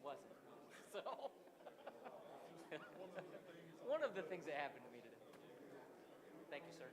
was it? So, one of the things that happened to me today. Thank you, sir.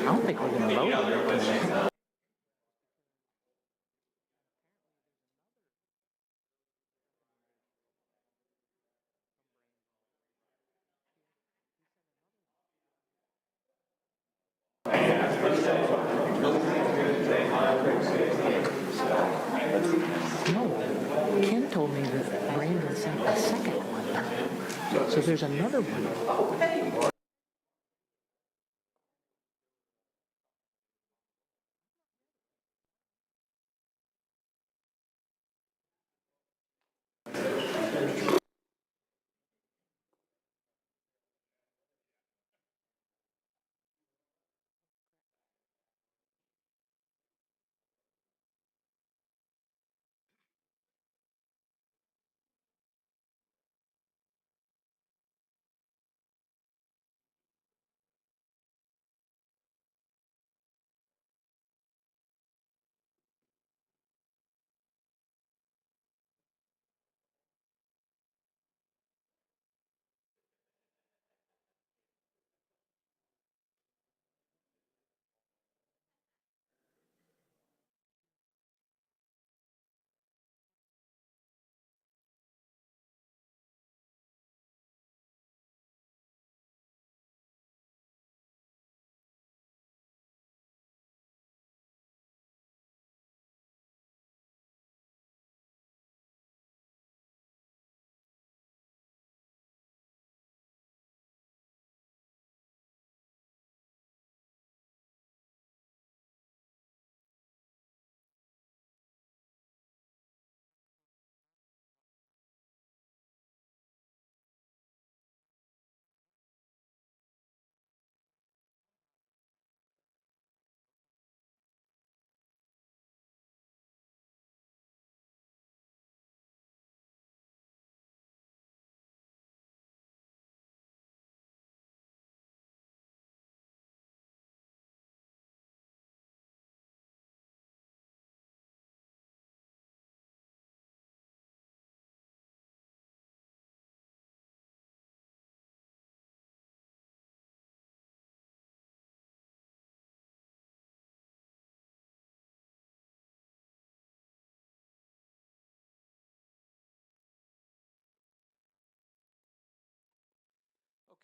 I don't think we're going to vote on it. No, Ken told me that Brandon sent a second one. So there's another one.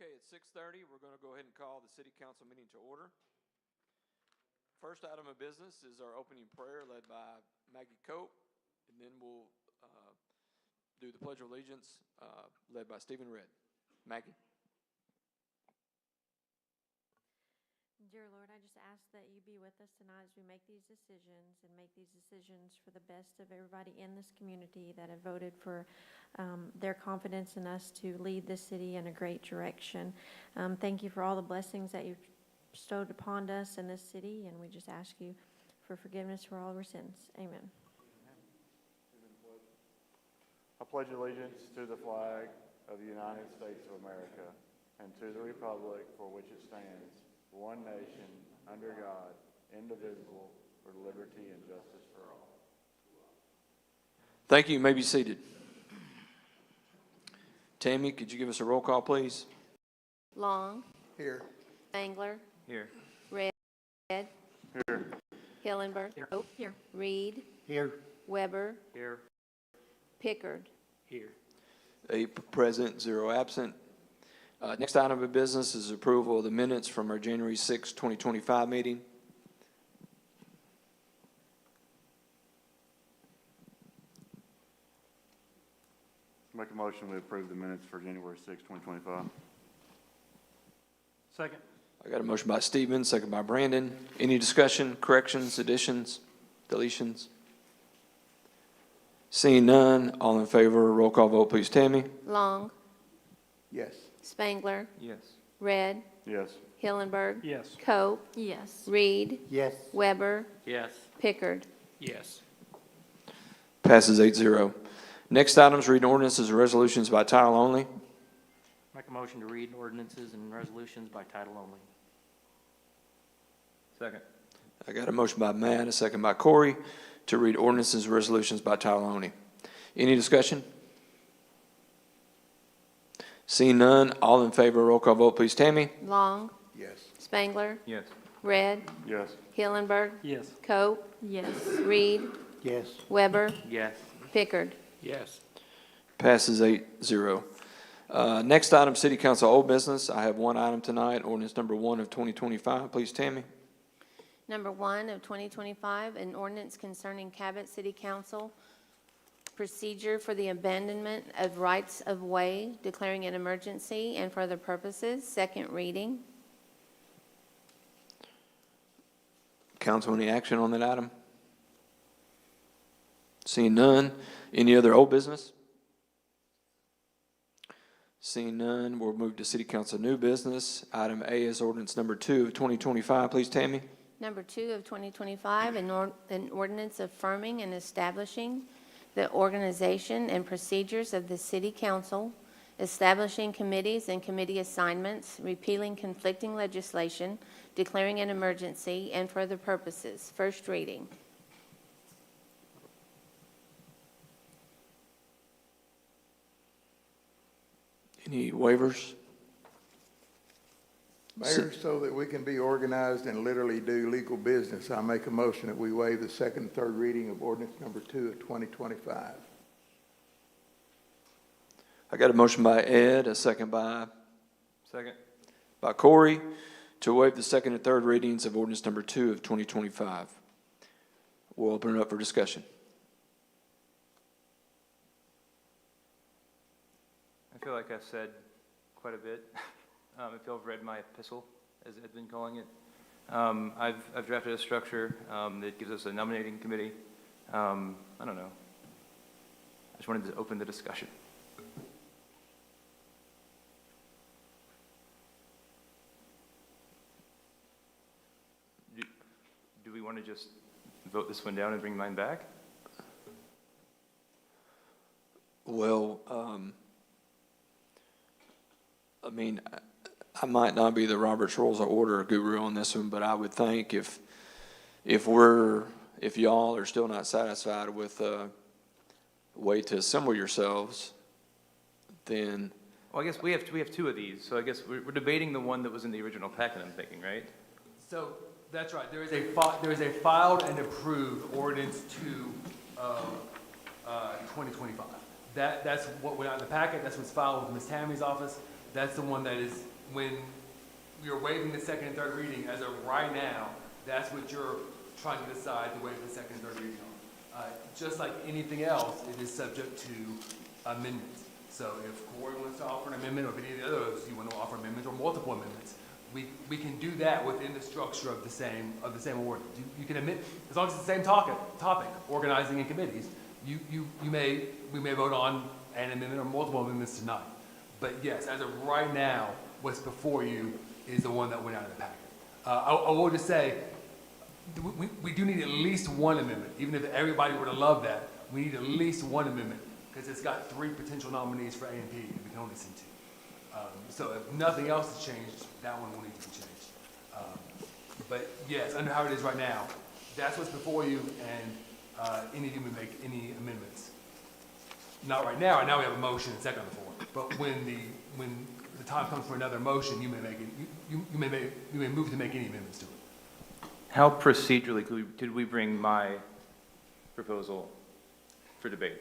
Okay, at 6:30, we're going to go ahead and call the city council meeting to order. First item of business is our opening prayer led by Maggie Cope, and then we'll do the Pledge of Allegiance led by Stephen Redd. Maggie. Dear Lord, I just ask that you be with us tonight as we make these decisions and make these decisions for the best of everybody in this community that have voted for their confidence in us to lead this city in a great direction. Thank you for all the blessings that you've bestowed upon us in this city, and we just ask you for forgiveness for all of our sins. Amen. I pledge allegiance to the flag of the United States of America and to the republic for which it stands, one nation, under God, indivisible, for liberty and justice for all. Thank you. You may be seated. Tammy, could you give us a roll call, please? Long. Here. Spangler. Here. Red. Here. Hillenberg. Here. Oh, here. Reed. Here. Weber. Here. Pickard. Here. 8 present, 0 absent. Next item of business is approval of the minutes from our January 6, 2025 meeting. Make a motion we approve the minutes for January 6, 2025. Second. I got a motion by Stephen, second by Brandon. Any discussion, corrections, additions, deletions? Seeing none, all in favor, roll call vote, please, Tammy. Long. Yes. Spangler. Yes. Red. Yes. Hillenberg. Yes. Cope. Yes. Reed. Yes. Weber. Yes. Pickard. Yes. Passes 8-0. Next items, read ordinances and resolutions by title only. Make a motion to read ordinances and resolutions by title only. Second. I got a motion by Matt, a second by Corey, to read ordinances and resolutions by title only. Any discussion? Seeing none, all in favor, roll call vote, please, Tammy. Long. Yes. Spangler. Yes. Red, Yes. Hillenberg, Yes. Cope, Yes. Reed, Yes. Weber, Yes. Pickard. Yes. Passes 8-0. Next item, City Council old business. I have one item tonight, ordinance number 1 of 2025. Please, Tammy. Number 1 of 2025, an ordinance concerning Cabot City Council procedure for the abandonment of rights of way, declaring an emergency and for other purposes. Second reading. Council, any action on that item? Seeing none. Any other old business? Seeing none, we'll move to City Council new business. Item A is ordinance number 2 of 2025. Please, Tammy. Number 2 of 2025, an ordinance affirming and establishing the organization and procedures of the City Council, establishing committees and committee assignments, repealing conflicting legislation, declaring an emergency, and for other purposes. First reading. Any waivers? Mayor, so that we can be organized and literally do legal business, I make a motion that we waive the second and third reading of ordinance number 2 of 2025. I got a motion by Ed, a second by Second. Corey to waive the second and third readings of ordinance number 2 of 2025. We'll open it up for discussion. I feel like I've said quite a bit. If y'all have read my epistle, as Ed's been calling it. I've drafted a structure that gives us a nominating committee. I don't know. I just wanted to open the discussion. Do we want to just vote this one down and bring mine back? Well, I mean, I might not be the Robert's Rules of Order guru on this one, but I would think if y'all are still not satisfied with a way to assemble yourselves, then. Well, I guess we have 2 of these, so I guess we're debating the one that was in the original packet, I'm thinking, right? So, that's right, there is a filed and approved ordinance 2 of 2025. That's what went out in the packet, that's what's filed with Ms. Tammy's office. That's the one that is, when you're waiving the second and third reading, as of right now, that's what you're trying to decide to waive the second and third reading on. Just like anything else, it is subject to amendments. So if Corey wants to offer an amendment, or if any of the others you want to offer amendments or multiple amendments, we can do that within the structure of the same ordinance. You can amend, as long as it's the same topic, organizing in committees, we may vote on an amendment or multiple amendments tonight. But yes, as of right now, what's before you is the one that went out of the packet. I will just say, we do need at least one amendment. Even if everybody were to love that, we need at least one amendment, because it's got 3 potential nominees for A&P, and we can only send 2. So if nothing else has changed, that one will need to be changed. But yes, under how it is right now, that's what's before you, and any of you may make any amendments. Not right now. Right now we have a motion and second on the floor. But when the time comes for another motion, you may move to make any amendments to it. How procedurally did we bring my proposal for debate?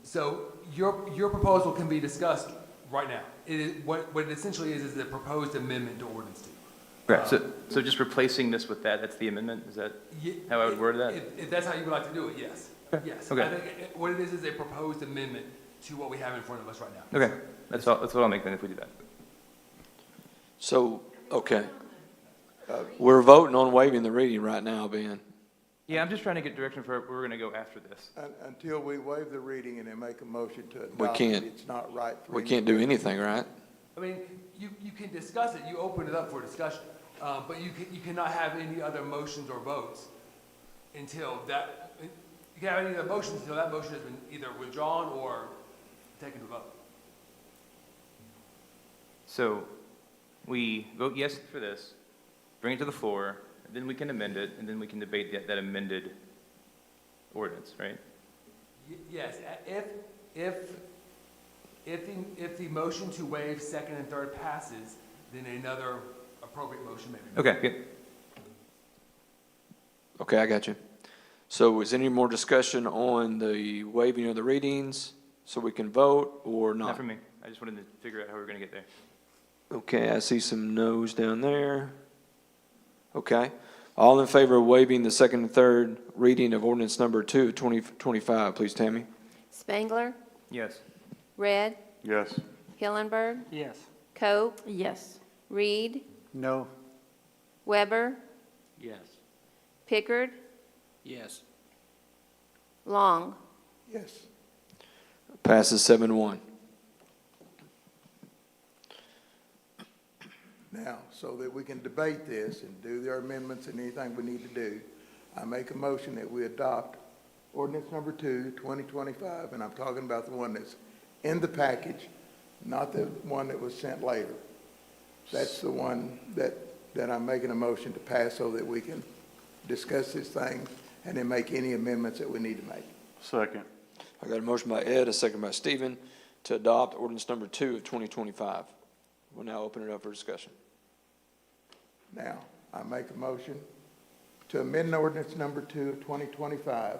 So your proposal can be discussed right now. It is, what it essentially is a proposed amendment to ordinance 2. Right. So just replacing this with that, that's the amendment? Is that how I would word that? If that's how you would like to do it, yes. Yes. Okay. I think what it is a proposed amendment to what we have in front of us right now. Okay. That's what I'll make then if we do that. So, okay. We're voting on waiving the reading right now, Ben. Yeah, I'm just trying to get direction for where we're going to go after this. Until we waive the reading and then make a motion to We adopt can't. it, it's not right. for We any- can't do anything, right? I mean, you can discuss it, you open it up for discussion, but you cannot have any other motions or votes until that, you can't have any other motions until that motion has been either withdrawn or taken to vote. So we vote yes for this, bring it to the floor, and then we can amend it, and then we can debate that amended ordinance, right? Yes, if the motion to waive second and third passes, then another appropriate motion may be made. Okay, good. Okay, I got you. So is any more discussion on the waiving of the readings so we can vote or not? Not for me. I just wanted to figure out how we're going to get there. Okay, I see some no's down there. Okay. All in favor of waiving the second and third reading of ordinance number 2, 2025, please, Tammy. Spangler, Yes. Red, Yes. Hillenberg, Yes. Cope, Yes. Reed, No. Weber, Yes. Pickard, Yes. Long. Yes. Passes 7-1. Now, so that we can debate this and do their amendments and anything we need to do, I make a motion that we adopt ordinance number 2, 2025, and I'm talking about the one that's in the package, not the one that was sent later. That's the one that I'm making a motion to pass so that we can discuss this thing and then make any amendments that we need to make. Second. I got a motion by Ed, a second by Stephen, to adopt ordinance number 2 of 2025. We'll now open it up for discussion. Now, I make a motion to amend ordinance number 2 of 2025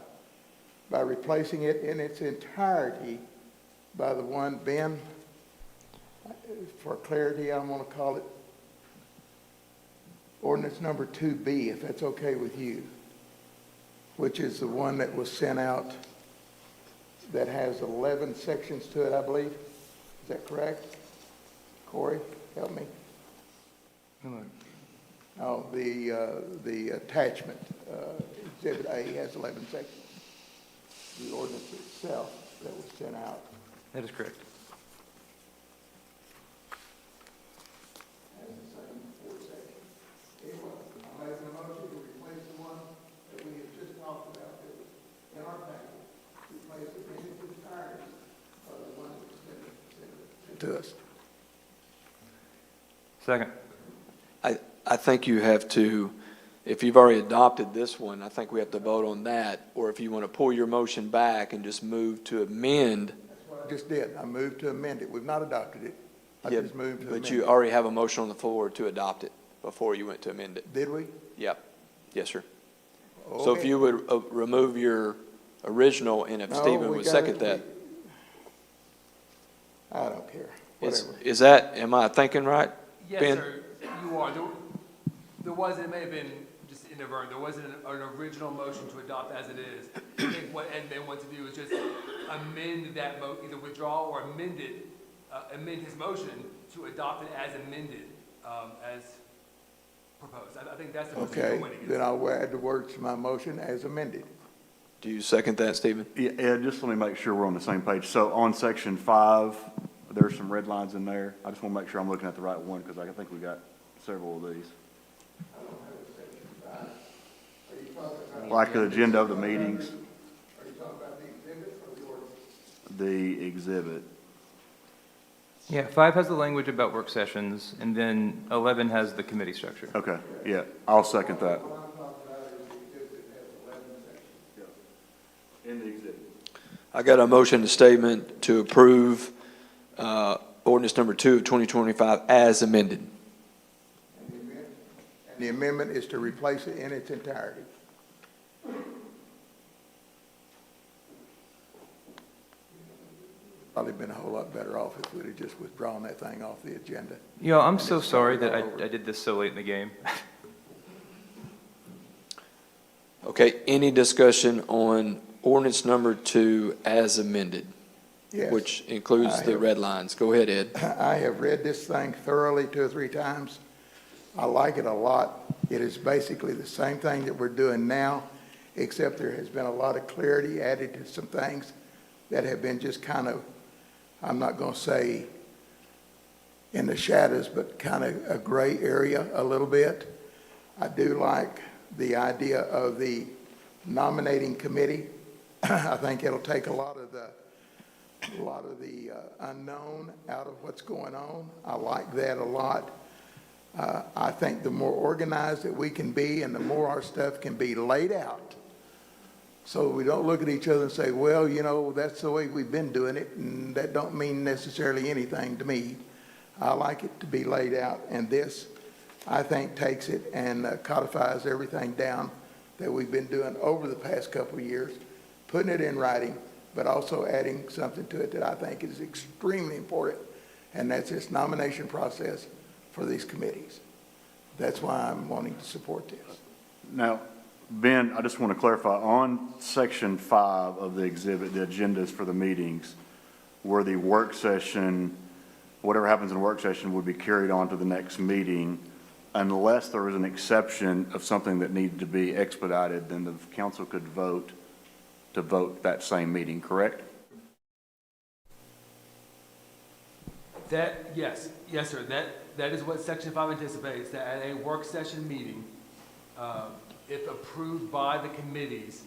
by replacing it in its entirety by the one, Ben, for clarity, I want to call it ordinance number 2B, if that's okay with you, which is the one that was sent out that has 11 sections to it, I believe. Is that correct? Corey, help me. Oh, the attachment, Exhibit A has 11 sections. The ordinance itself that was sent out. That is correct. Has the same 4 sections. Anyway, I'm making a motion to replace the one that we have just talked about that was in our package. Replace it in its entirety by the one that was sent to us. Second. I think you have to, if you've already adopted this one, I think we have to vote on that, or if you want to pull your motion back and just move to amend. That's what I just did. I moved to amend it. We've not adopted it. I Yeah, just moved to amend But you it. already have a motion on the floor to adopt it before you went to amend it. Did we? Yep. Yes, sir. So if Okay. you would remove your original, and if No, Stephen we would got second it. that. I don't care. Is, Whatever. is that, am I thinking right? Yes, Ben? sir, you are. There was, it may have been just inadvertent, there wasn't an original motion to adopt as it is. I think what Ed may want to do is just amend that either withdraw or amend it, amend his motion to adopt it as amended, as proposed. I think that's the Okay, procedural way to get then it. I'll add the words to my motion as amended. Do you second that, Stephen? Yeah, Ed, just let me make sure we're on the same page. So on section 5, there's some red lines in there. I just want to make sure I'm looking at the right one because I think we got several of these. Like the agenda of the meetings. Are you talking about the exhibit or the ordinance? The exhibit. Yeah, 5 has the language about work sessions, and then 11 has the committee structure. Okay, yeah, I'll second that. What I'm talking about is the exhibit that has 11 sections. In the exhibit. I got a motion to statement to approve ordinance number 2 of 2025 as amended. And the amendment is to replace it in its entirety. Probably been a whole lot better off if we'd have just withdrawn that thing off the agenda. Yo, I'm so sorry that I did this so late in the game. Okay, any discussion on ordinance number 2 as amended? Yes. Which includes I the have- red lines. Go ahead, Ed. I have read this thing thoroughly 2 or 3 times. I like it a lot. It is basically the same thing that we're doing now, except there has been a lot of clarity added to some things that have been just kind of, I'm not going to say in the shadows, but kind of a gray area a little bit. I do like the idea of the nominating committee. I think it'll take a lot of the unknown out of what's going on. I like that a lot. I think the more organized that we can be and the more our stuff can be laid out, so we don't look at each other and say, well, you know, that's the way we've been doing it, and that don't mean necessarily anything to me. I like it to be laid out, and this, I think, takes it and codifies everything down that we've been doing over the past couple of years, putting it in writing, but also adding something to it that I think is extremely important, and that's this nomination process for these committees. That's why I'm wanting to support this. Now, Ben, I just want to clarify, on section 5 of the exhibit, the agendas for the meetings, where the work session, whatever happens in a work session would be carried on to the next meeting, unless there was an exception of something that needed to be expedited, then the council could vote to vote that same meeting, correct? Yes, sir, that is what section 5 anticipates, that at a work session meeting, if approved by the committees,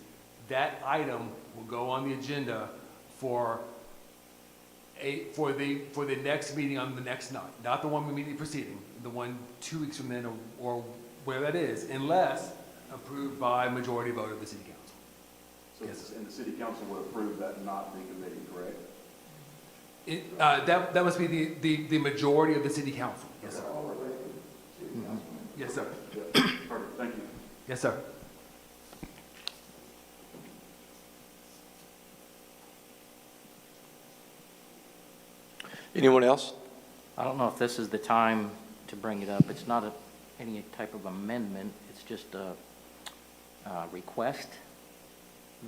that item will go on the agenda for the next meeting on the next night, not the one immediately preceding, the one 2 weeks from then or where that is, unless approved by majority vote of the city council. So, yes. And the city council would approve that, not the committee, correct? That must be the majority of the city council. Yes, sir. Yes, sir. Perfect, thank you. Yes, sir. Anyone else? I don't know if this is the time to bring it up. It's not any type of amendment. It's just a request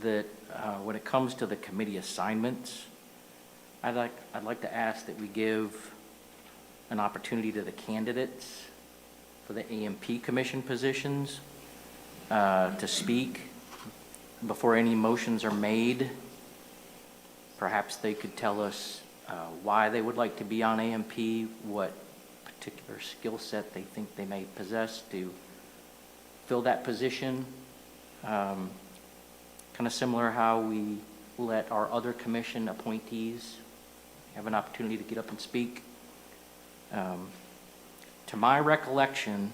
that when it comes to the committee assignments, I'd like to ask that we give an opportunity to the candidates for the AMP commission positions to speak before any motions are made. Perhaps they could tell us why they would like to be on AMP, what particular skill set they think they may possess to fill that position. Kind of similar how we let our other commission appointees have an opportunity to get up and speak. To my recollection,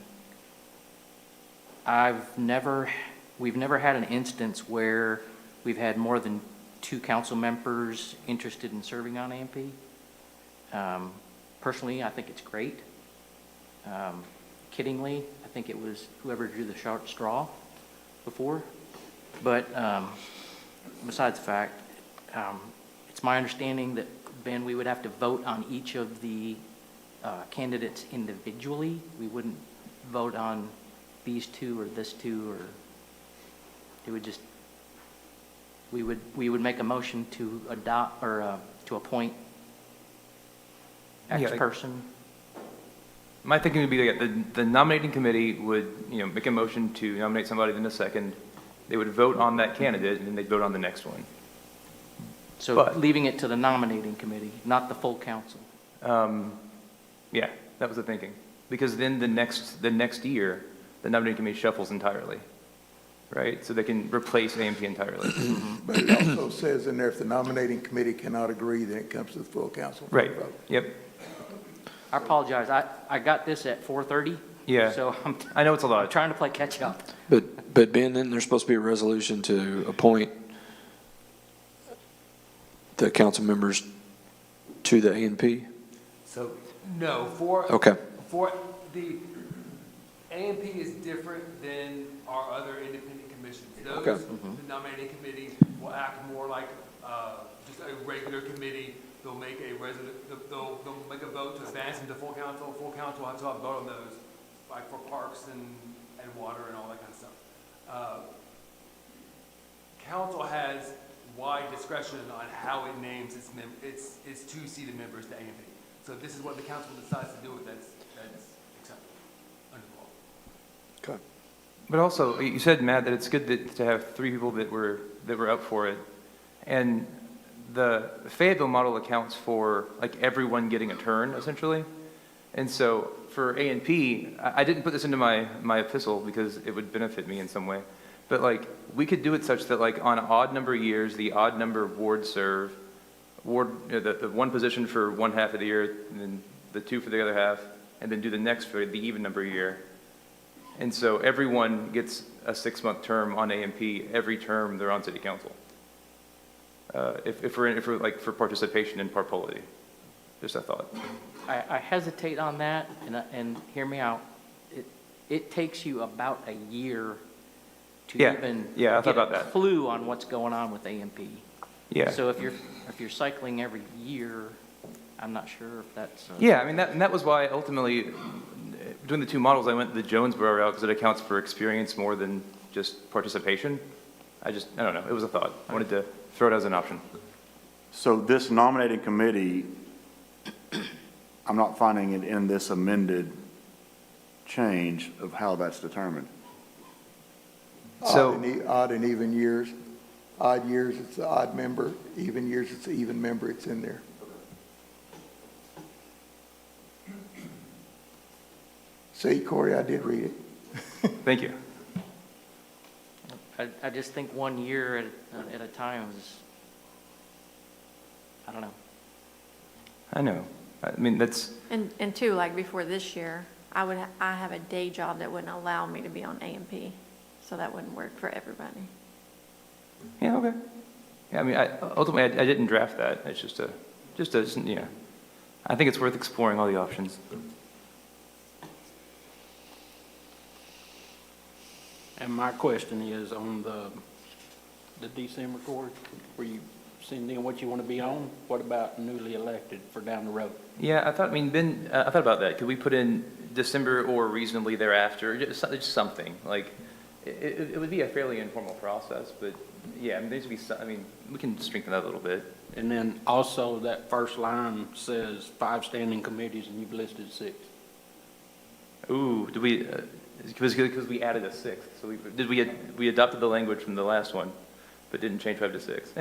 we've never had an instance where we've had more than 2 council members interested in serving on AMP. Personally, I think it's great. Kiddingly, I think it was whoever drew the short straw before. But besides the fact, it's my understanding that, Ben, we would have to vote on each of the candidates individually. We wouldn't vote on these 2 or this 2, or it would just, we would make a motion to adopt or to appoint X person. My thinking would be like the nominating committee would, make a motion to nominate somebody, then a second. They would vote on that candidate, and then they'd vote on the next one. So leaving it to the nominating committee, not the full council. Yeah, that was the thinking. Because then the next year, the nominating committee shuffles entirely, right? So they can replace AMP entirely. But it also says in there, if the nominating committee cannot agree, then it comes to the full council for a Right, vote. yep. I apologize. I got this at 4:30. Yeah, So I know it's a I'm lot. trying to play catch up. But Ben, then there's supposed to be a resolution to appoint the council members to the ANP? So, no, for the AMP is different than our other independent commissions. Those, Okay. the nominating committee will act more like just a regular committee. They'll make they'll make a vote to advance them to full council. Full council will have to have a vote on those, like for parks and water and all that kind of stuff. Council has wide discretion on how it names its 2-seated members to AMP. So if this is what the council decides to do with, that's acceptable under the law. Okay. But also, you said, Matt, that it's good to have 3 people that were up for it. And the Fayetteville model accounts for like everyone getting a turn, essentially. And so for A&P, I didn't put this into my epistle because it would benefit me in some way. But like, we could do it such that like on odd number years, the odd number of wards serve, the one position for one half of the year, and then the 2 for the other half, and then do the next for the even number year. And so everyone gets a 6-month term on A&P every term they're on city council. If we're like for participation in parpolity, just a thought. I hesitate on that, and hear me out. It takes you about a year to Yeah. even Yeah, I thought get about a that. clue on what's going on with AMP. Yeah. So if you're cycling every year, I'm not sure if that's. Yeah, I mean, that was why ultimately, between the two models, I went the Jonesboro route because it accounts for experience more than just participation. I don't know, it was a thought. I wanted to throw it as an option. So this nominating committee, I'm not finding it in this amended change of how that's determined. So- Odd and even years. Odd years, it's an odd member. Even years, it's an even member. It's in there. See, Corey, I did read it. Thank you. I just think 1 year at a time is, I don't know. I know. I mean, that's, And two, like before this year, I have a day job that wouldn't allow me to be on AMP, so that wouldn't work for everybody. yeah, okay. Yeah, I mean, ultimately, I didn't draft that. It's just a, yeah. I think it's worth exploring all the options. And my question is on the December court, where you send in what you want to be on, what about newly elected for down the road? Yeah, I thought about that. Could we put in December or reasonably thereafter? Just something, like, it would be a fairly informal process, but yeah, I mean, there needs to be we can strengthen that a little bit. And then also that first line says 5 standing committees and you've listed 6. Ooh, did we, because we added a 6th, so we adopted the language from the last one, but didn't change 5 to 6.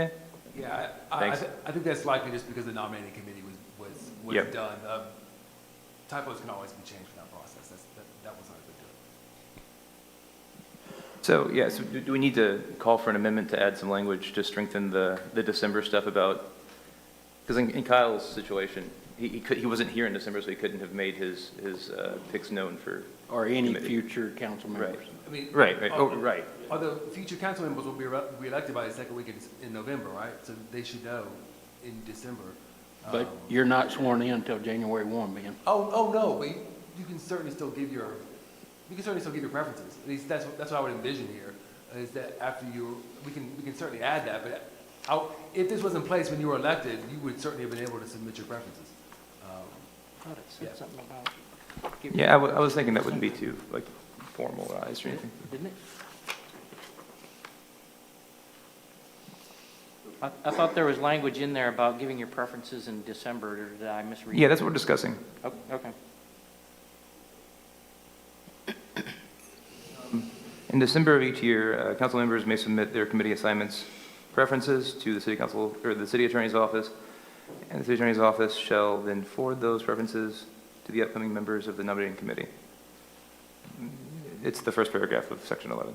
Yeah, I Thanks. think that's likely just because the nominating committee was Yep. done. Typos can always be changed in that process. That was not a big deal. So, yeah, so do we need to call for an amendment to add some language to strengthen the December stuff about, because in Kyle's situation, he wasn't here in December, so he couldn't have made his picks known for. Or any committee. future council members. Right. I mean, Right, right. Although future council members will be re-elected by the second week in November, right? So they should know in December. But you're not sworn in until January 1, Ben. Oh, no, but you can certainly still give your preferences. At least that's what I would envision here, is that after we can certainly add that, but if this was in place when you were elected, you would certainly have been able to submit your preferences. I thought it said Yeah. something about. Yeah, I was thinking that wouldn't be too, like, formalized or anything. Didn't it? I thought there was language in there about giving your preferences in December, or did I misread? Yeah, that's what we're discussing. Oh, okay. In December of each year, council members may submit their committee assignments preferences to the city council, or the city attorney's office, and the city attorney's office shall then forward those preferences to the upcoming members of the nominating committee. It's the first paragraph of section 11.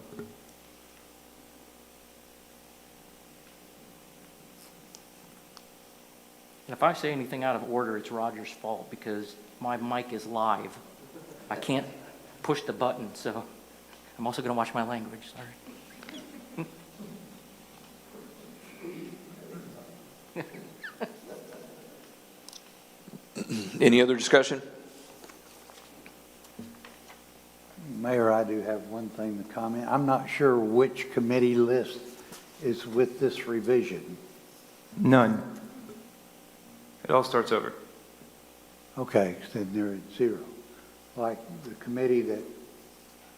And if I say anything out of order, it's Roger's fault because my mic is live. I can't push the button, so I'm also going to watch my language. Sorry. Any other discussion? Mayor, I do have one thing to comment. I'm not sure which committee list is with this revision. None. It all starts over. Okay, so then they're at 0. Like the committee that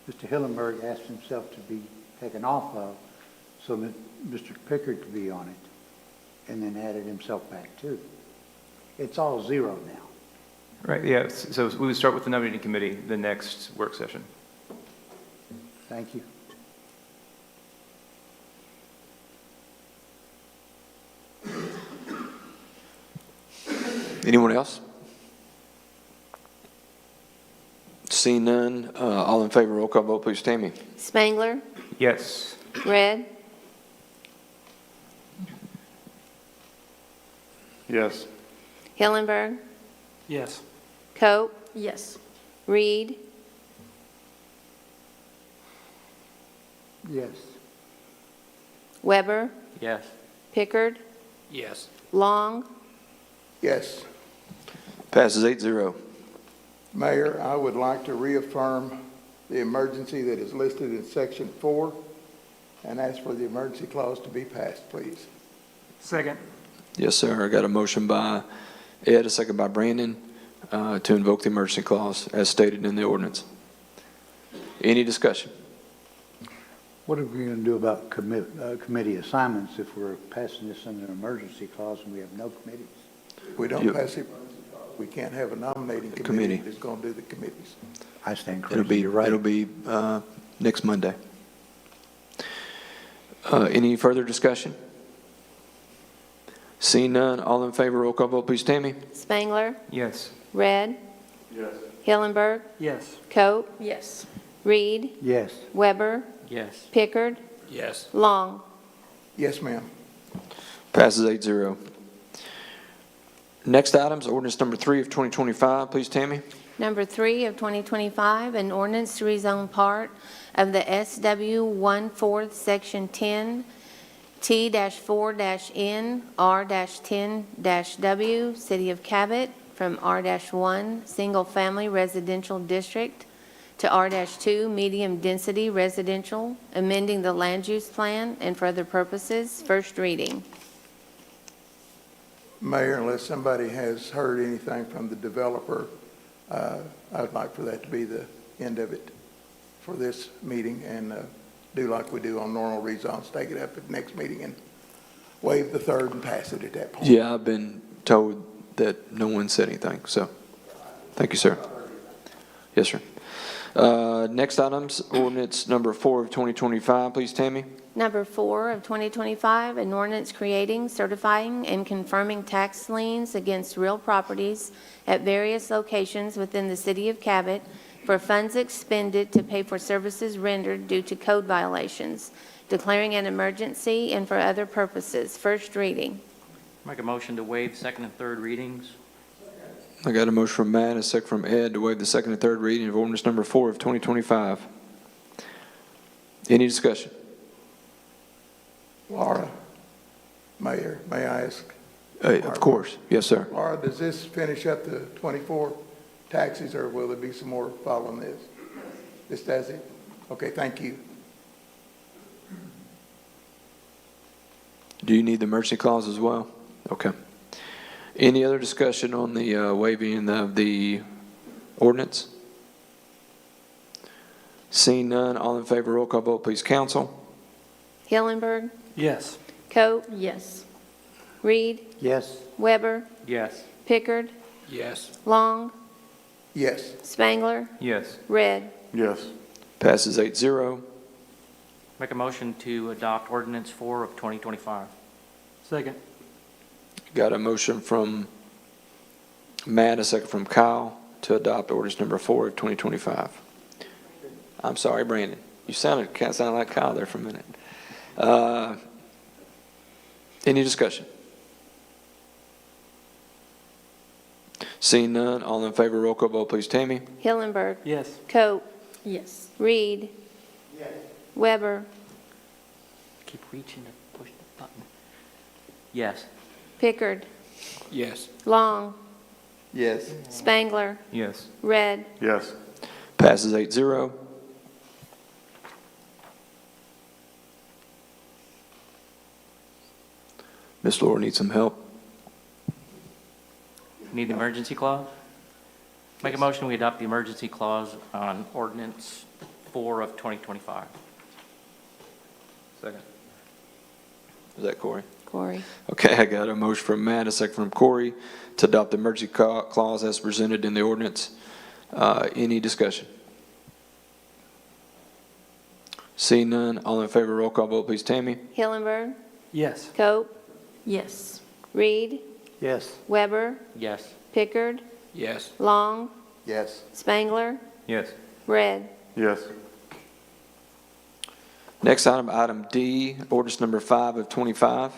Mr. Hillenberg asked himself to be taken off of so that Mr. Pickard could be on it, and then added himself back to. It's all 0 now. Right, yeah, so we would start with the nominating committee the next work session. Thank you. Anyone else? Seeing none, all in favor, roll call vote, please, Tammy. Spangler, Yes. Red, Yes. Hillenberg, Yes. Cope, Yes. Reed, Yes. Weber, Yes. Pickard, Yes. Long, Yes. Passes 8-0. Mayor, I would like to reaffirm the emergency that is listed in section 4 and ask for the emergency clause to be passed, please. Second. Yes, sir. I got a motion by Ed, a second by Brandon, to invoke the emergency clause as stated in the ordinance. Any discussion? What are we going to do about committee assignments if we're passing this under an emergency clause and we have no committees? If we don't Yep. pass it, we can't have a nominating Committee. committee that's going to do the committees. I stand It'll corrected, be, you're right. it'll be next Monday. Any further discussion? Seeing none, all in favor, roll call vote, please, Tammy. Spangler, Yes. Red, Yes. Hillenberg, Yes. Coe, Yes. Reed, Yes. Weber, Yes. Pickard, Yes. Long. Yes, ma'am. Passes 8-0. Next items, ordinance number 3 of 2025, please, Tammy. Number 3 of 2025, an ordinance to rezone part of the SW 1/4, Section 10, T-4-N, R-10-W, City of Cabot, from R-1, Single Family Residential District, to R-2, Medium Density Residential, amending the land use plan and for other purposes. First reading. Mayor, unless somebody has heard anything from the developer, I'd like for that to be the end of it for this meeting, and do like we do on normal rezones, take it up at the next meeting and waive the third and pass it at that point. Yeah, I've been told that no one said anything, so thank you, sir. Yes, sir. Next items, ordinance number 4 of 2025, please, Tammy. Number 4 of 2025, an ordinance creating, certifying, and confirming tax liens against real properties at various locations within the city of Cabot for funds expended to pay for services rendered due to code violations, declaring an emergency and for other purposes. First reading. Make a motion to waive second and third readings. I got a motion from Matt, a second from Ed to waive the second and third reading of ordinance number 4 of 2025. Any discussion? Laura, Mayor, may I ask? Of course. Yes, sir. Laura, does this finish up the 24 taxes, or will there be some more following this? This does it? Okay, thank you. Do you need the emergency clause as well? Okay. Any other discussion on the waiving of the ordinance? Seeing none, all in favor, roll call vote, please, council. Hillenberg, Yes. Coe, Yes. Reed, Yes. Weber, Yes. Pickard, Yes. Long, Yes. Spangler, Yes. Red. Yes. Passes 8-0. Make a motion to adopt ordinance 4 of 2025. Second. Got a motion from Matt, a second from Kyle to adopt ordinance number 4 of 2025. I'm sorry, Brandon. You sounded like Kyle there for a minute. Any discussion? Seeing none, all in favor, roll call vote, please, Tammy. Hillenberg, Yes. Coe, Yes. Reed, Weber, Keep reaching to push the button. Yes. Pickard, Yes. Long, Yes. Spangler, Yes. Red. Yes. Passes 8-0. Miss Laura needs some help. Need the emergency clause? Make a motion we adopt the emergency clause on ordinance 4 of 2025. Second. Is that Corey? Corey. Okay, I got a motion from Matt, a second from Corey to adopt the emergency clause as presented in the ordinance. Any discussion? Seeing none, all in favor, roll call vote, please, Tammy. Hillenberg, Yes. Coe, Yes. Reed, Yes. Weber, Yes. Pickard, Yes. Long, Yes. Spangler, Yes. Red. Yes. Next item, item D, ordinance number 5 of 25.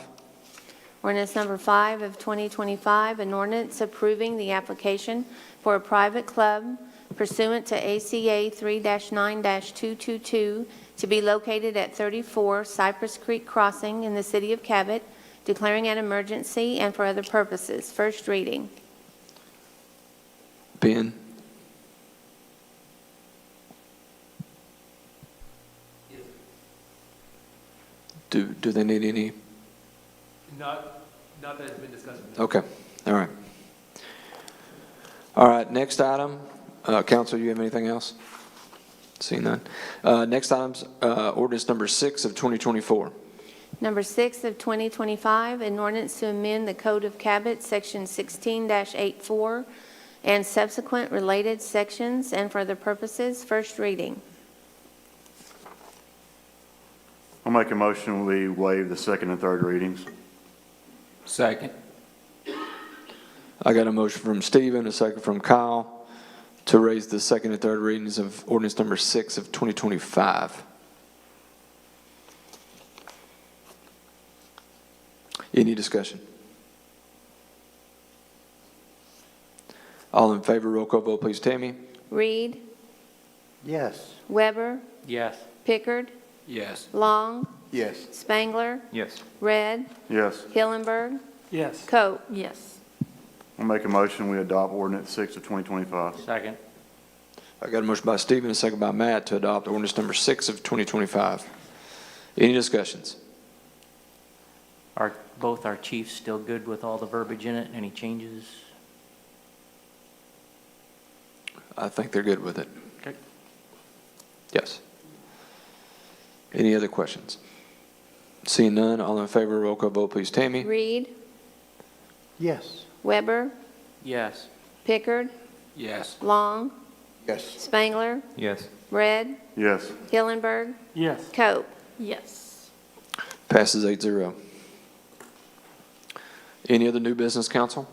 Ordinance number 5 of 2025, an ordinance approving the application for a private club pursuant to ACA 3-9-222 to be located at 34 Cypress Creek Crossing in the city of Cabot, declaring an emergency and for other purposes. First reading. Ben? Do they need any? Not that it's been discussed with them. Okay, all right. All right, next item. Council, you have anything else? See none. Next item's ordinance number 6 of 2024. Number 6 of 2025, an ordinance to amend the Code of Cabot, Section 16-84, and subsequent related sections, and for the purposes, first reading. I'll make a motion, we waive the second and third readings. Second. I got a motion from Stephen, a second from Kyle, to raise the second and third readings of ordinance number 6 of 2025. Any discussion? All in favor, roll call vote, please, Tammy. Reed, Yes. Weber, Yes. Pickard, Yes. Long, Yes. Spangler, Yes. Red, Yes. Hillenberg, Yes. Coe. Yes. I'll make a motion, we adopt ordinance 6 of 2025. Second. I got a motion by Stephen, a second by Matt, to adopt ordinance number 6 of 2025. Any discussions? Are both our chiefs still good with all the verbiage in it? Any changes? I think they're good with it. Okay. Yes. Any other questions? Seeing none, all in favor, roll call vote, please, Tammy. Reed, Yes. Weber, Yes. Pickard, Yes. Long, Yes. Spangler, Yes. Red, Yes. Hillenberg, Yes. Coe. Yes. Passes 8-0. Any other new business, council?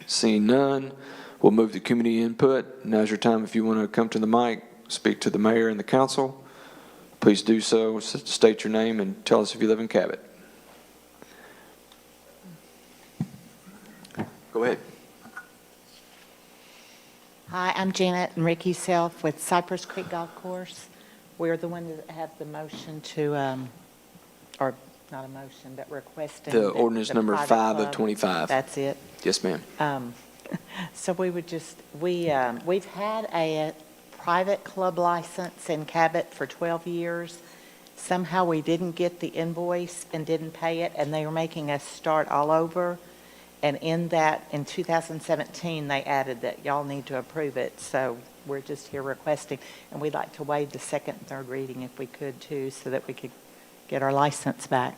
Seeing none, we'll move to community input. Now's your time if you want to come to the mic, speak to the mayor and the council. Please do so. State your name and tell us if you live in Cabot. Go ahead. Hi, I'm Janet and Ricky Self with Cypress Creek Golf Course. We're the ones that have the motion to, or not a motion, but requesting. The that ordinance the number private 5 of club- 25. That's it. Yes, ma'am. So we would just, we've had a private club license in Cabot for 12 years. Somehow we didn't get the invoice and didn't pay it, and they were making us start all over. And in 2017, they added that y'all need to approve it. So we're just here requesting, and we'd like to waive the second and third reading if we could too, so that we could get our license back.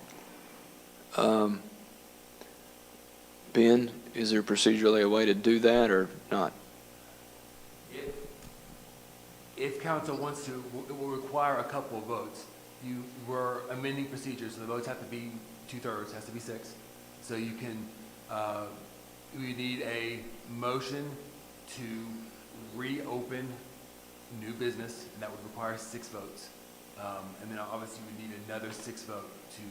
Ben, is there procedurally a way to do that or not? If council wants to, it will require a couple of votes. You were amending procedures, so the votes have to be 2/3, has to be 6. So you can, we need a motion to reopen new business, and that would require 6 votes. And then obviously we need another 6 vote to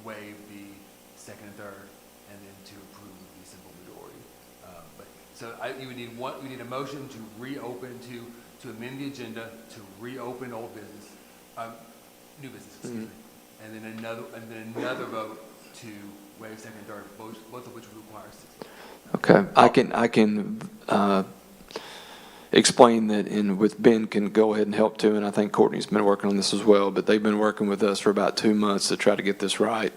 waive the second and third, and then to approve the simple majority. You would need we need a motion to reopen, to amend the agenda, to reopen old business, new business, excuse me. And then another vote to waive second and third, both of which would require 6 votes. Okay, I can explain that, and with Ben can go ahead and help too, and I think Courtney's been working on this as well, but they've been working with us for about 2 months to try to get this right,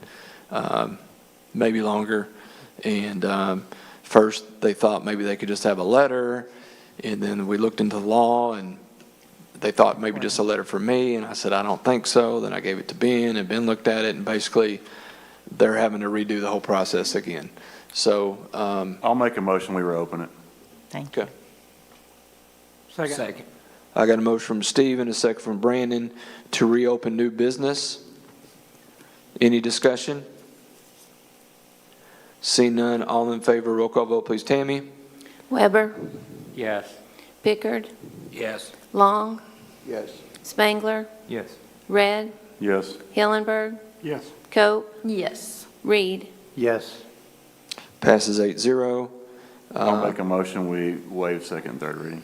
maybe longer. And first, they thought maybe they could just have a letter, and then we looked into the law, and they thought maybe just a letter from me, and I said, I don't think so. Then I gave it to Ben, and Ben looked at it, and basically, they're having to redo the whole process again. So, I'll make a motion, we reopen it. Thank you. okay. Second. I got a motion from Steve and a second from Brandon to reopen new business. Any discussion? Seeing none, all in favor, roll call vote, please. Tammy? Weber, Yes. Pickard, Yes. Long, Yes. Spangler, Yes. Red, Yes. Hillenberg, Yes. Coe, Yes. Reed. Yes. Passes 8-0. I'll make a motion, we waive second and third reading.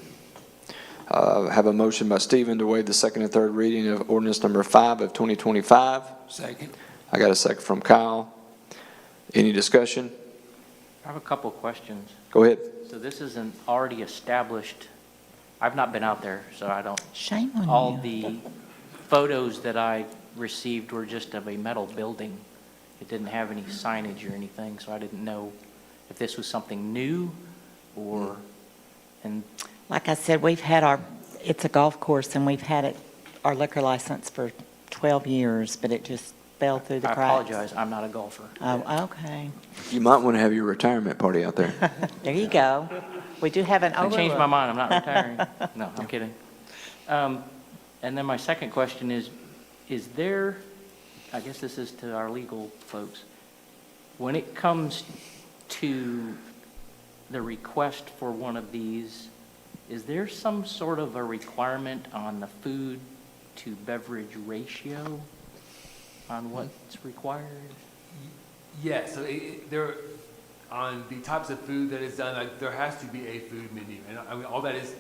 Have a motion by Stephen to waive the second and third reading of ordinance number 5 of 2025. Second. I got a second from Kyle. Any discussion? I have a couple of questions. Go ahead. So this is an already established, I've not been out there, so I don't, Shame on you. all the photos that I received were just of a metal building. It didn't have any signage or anything, so I didn't know if this was something new or, and Like I said, we've had it's a golf course, and we've had our liquor license for 12 years, but it just fell through the I cracks. apologize, I'm not a golfer. Oh, okay. You might want to have your retirement party out there. There you go. We do have an I overlook. changed my mind, I'm not retiring. No, I'm kidding. And then my second question is there, I guess this is to our legal folks, when it comes to the request for one of these, is there some sort of a requirement on the food to beverage ratio on what's required? Yes, so on the types of food that is done, like, there has to be a food menu, and I mean, all that is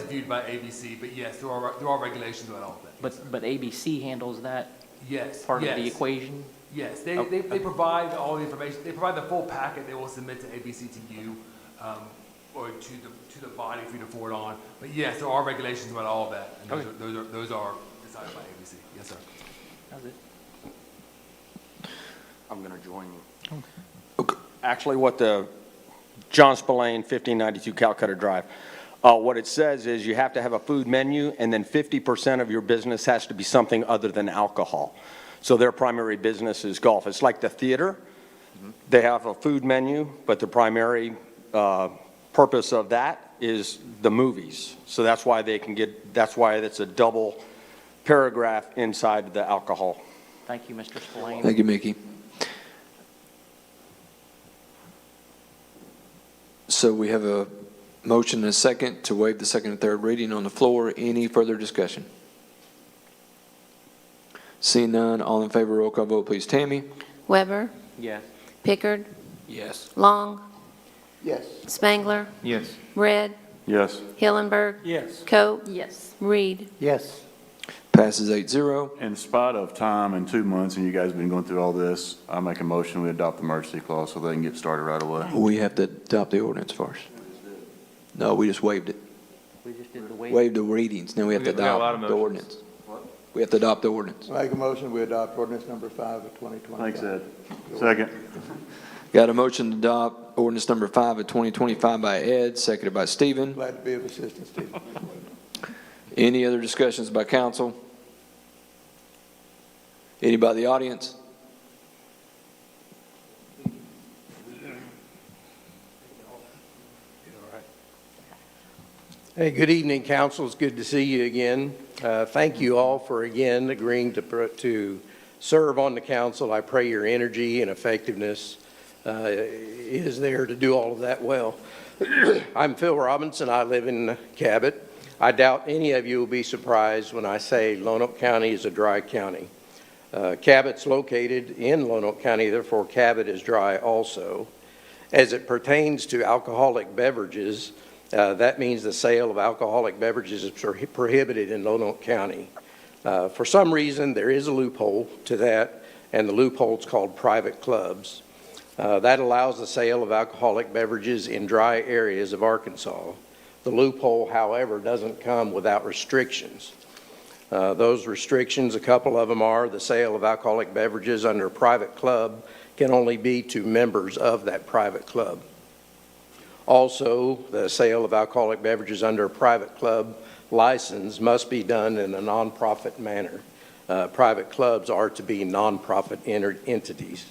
viewed by ABC, but yes, there are regulations about all of that. But ABC handles that Yes. part of the yes. equation? Yes, they Okay. provide all the information, they provide the full packet they will submit to ABC to you, or to the body for you to forward on. But yes, there are regulations about all of that, and Okay. those are decided by ABC. Yes, sir. How's it? I'm going to join you. Actually, what the John Spillane, 1592 Calcutta Drive, what it says is you have to have a food menu, and then 50% of your business has to be something other than alcohol. So their primary business is golf. It's like the theater. They have a food menu, but the primary purpose of that is the movies. So that's why that's why it's a double paragraph inside the alcohol. Thank you, Mr. Spillane. Thank you, Mickey. So we have a motion and a second to waive the second and third reading on the floor. Any further discussion? Seeing none, all in favor, roll call vote, please. Tammy? Weber, Yes. Pickard, Yes. Long, Yes. Spangler, Yes. Red, Yes. Hillenberg, Yes. Coe, Yes. Reed. Yes. Passes 8-0. In spite of time and 2 months, and you guys have been going through all this, I make a motion we adopt the emergency clause so they can get started right away. We have to adopt the ordinance first. No, we just waived it. We just did the waive. Waived the readings, now we have to We got a lot adopt of the motions. ordinance. We have to adopt the ordinance. Make a motion, we adopt ordinance number 5 of 2025. Thanks, Ed. Second. Got a motion to adopt ordinance number 5 of 2025 by Ed, seconded by Stephen. Glad to be of assistance to you. Any other discussions by council? Anybody in the audience? Hey, good evening, council. It's good to see you again. Thank you all for again agreeing to serve on the council. I pray your energy and effectiveness is there to do all of that well. I'm Phil Robinson. I live in Cabot. I doubt any of you will be surprised when I say Lonoke County is a dry county. Cabot's located in Lonoke County, therefore Cabot is dry also. As it pertains to alcoholic beverages, that means the sale of alcoholic beverages is prohibited in Lonoke County. For some reason, there is a loophole to that, and the loophole is called private clubs. That allows the sale of alcoholic beverages in dry areas of Arkansas. The loophole, however, doesn't come without restrictions. Those restrictions, a couple of them are the sale of alcoholic beverages under a private club can only be to members of that private club. Also, the sale of alcoholic beverages under a private club license must be done in a nonprofit manner. Private clubs are to be nonprofit entities.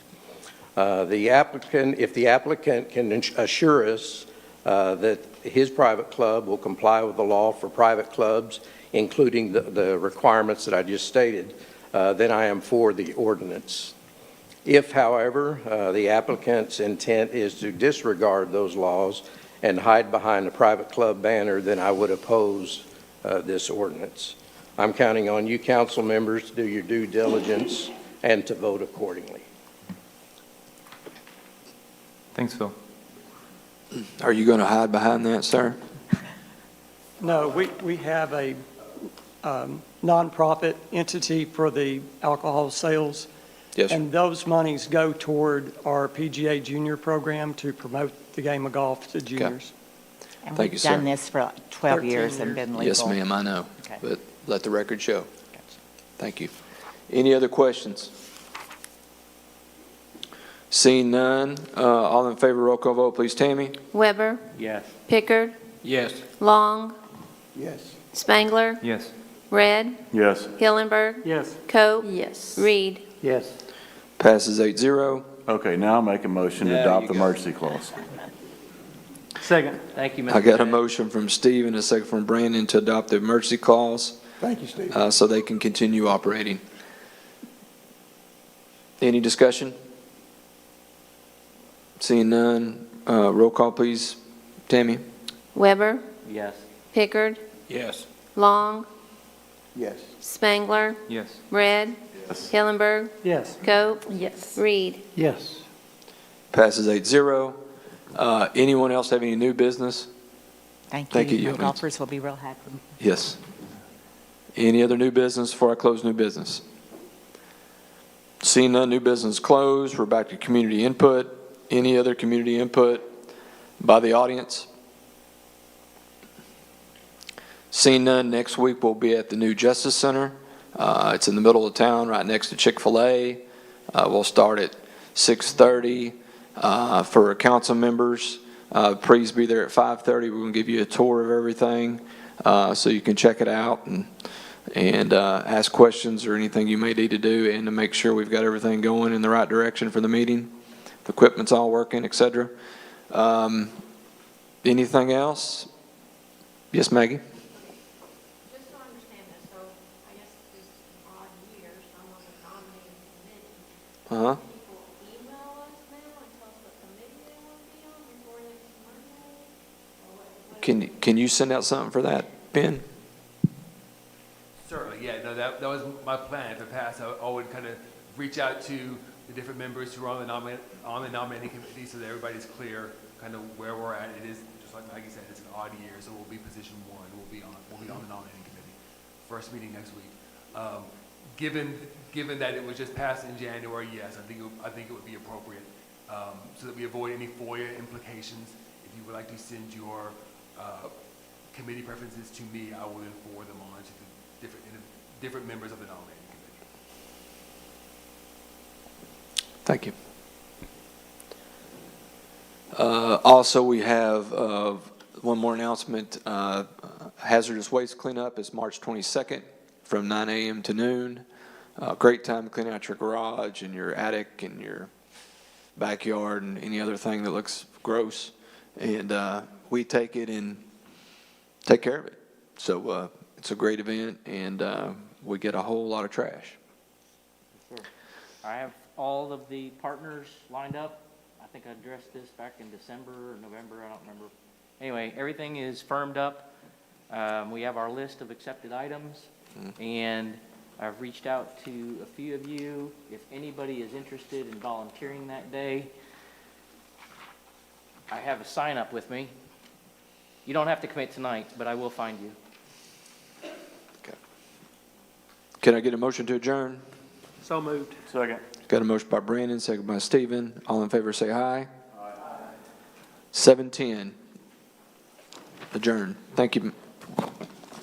If the applicant can assure us that his private club will comply with the law for private clubs, including the requirements that I just stated, then I am for the ordinance. If, however, the applicant's intent is to disregard those laws and hide behind a private club banner, then I would oppose this ordinance. I'm counting on you, council members, to do your due diligence and to vote accordingly. Thanks, Phil. Are you going to hide behind that, sir? No, we have a nonprofit entity for the alcohol sales. Yes, sir. And those monies go toward our PGA Junior program to promote the game of golf to juniors. And Thank you, we've sir. done this for like 12 13 years and been legal. Yes, ma'am, I know, Okay. but let the record show. Gotcha. Thank you. Any other questions? Seeing none, all in favor, roll call vote, please. Tammy? Weber, Yes. Pickard, Yes. Long, Yes. Spangler, Yes. Red, Yes. Hillenberg, Yes. Coe, Yes. Reed. Yes. Passes 8-0. Okay, now I'll make a motion to There adopt you the go. emergency clause. Second. Thank you, Mr. I got a Pettit. motion from Steve and a second from Brandon to adopt the emergency clause, Thank you, Steve. so they can continue operating. Any discussion? Seeing none, roll call, please. Tammy? Weber, Yes. Pickard, Yes. Long, Yes. Spangler, Yes. Red, Yes. Hillenberg, Yes. Coe, Yes. Reed. Yes. Passes 8-0. Anyone else have any new business? Thank Thank you, you. Your My Honor. golfers will be real happy. Yes. Any other new business before I close new business? Seeing none, new business closed. We're back to community input. Any other community input by the audience? Seeing none, next week we'll be at the new Justice Center. It's in the middle of town, right next to Chick-fil-A. We'll start at 6:30 for council members. Please be there at 5:30. We're going to give you a tour of everything so you can check it out and ask questions or anything you may need to do, and to make sure we've got everything going in the right direction for the meeting. The equipment's all working, et cetera. Anything else? Yes, Maggie? Just so I understand this, so I guess this is an odd year, so I'm on the nominating committee. Uh-huh. People email us now and tell us what committee they want to be on before next Monday? Or what? Can you send out something for that, Ben? Certainly, yeah, no, that was my plan. In the past, I would kind of reach out to the different members who are on the nominating committee so that everybody's clear kind of where we're at. It is, just like Maggie said, it's an odd year, so we'll be position one. We'll be on the nominating committee. First meeting next week. Given that it was just passed in January, yes, I think it would be appropriate, so that we avoid any FOIA implications. If you would like to send your committee preferences to me, I will then forward them on to the different members of the nominating committee. Thank you. Also, we have one more announcement. Hazardous waste cleanup is March 22nd from 9 a.m. to noon. Great time to clean out your garage and your attic and your backyard and any other thing that looks gross. And we take it and take care of it. So it's a great event, and we get a whole lot of trash. I have all of the partners lined up. I think I addressed this back in December or November, I don't remember. Anyway, everything is firmed up. We have our list of accepted items, and I've reached out to a few of you. If anybody is interested in volunteering that day, I have a sign up with me. You don't have to commit tonight, but I will find you. Okay. Can I get a motion to adjourn? So moved. Second. Got a motion by Brandon, second by Stephen. All in favor say aye. Aye. 7:10. Adjourn. Thank you.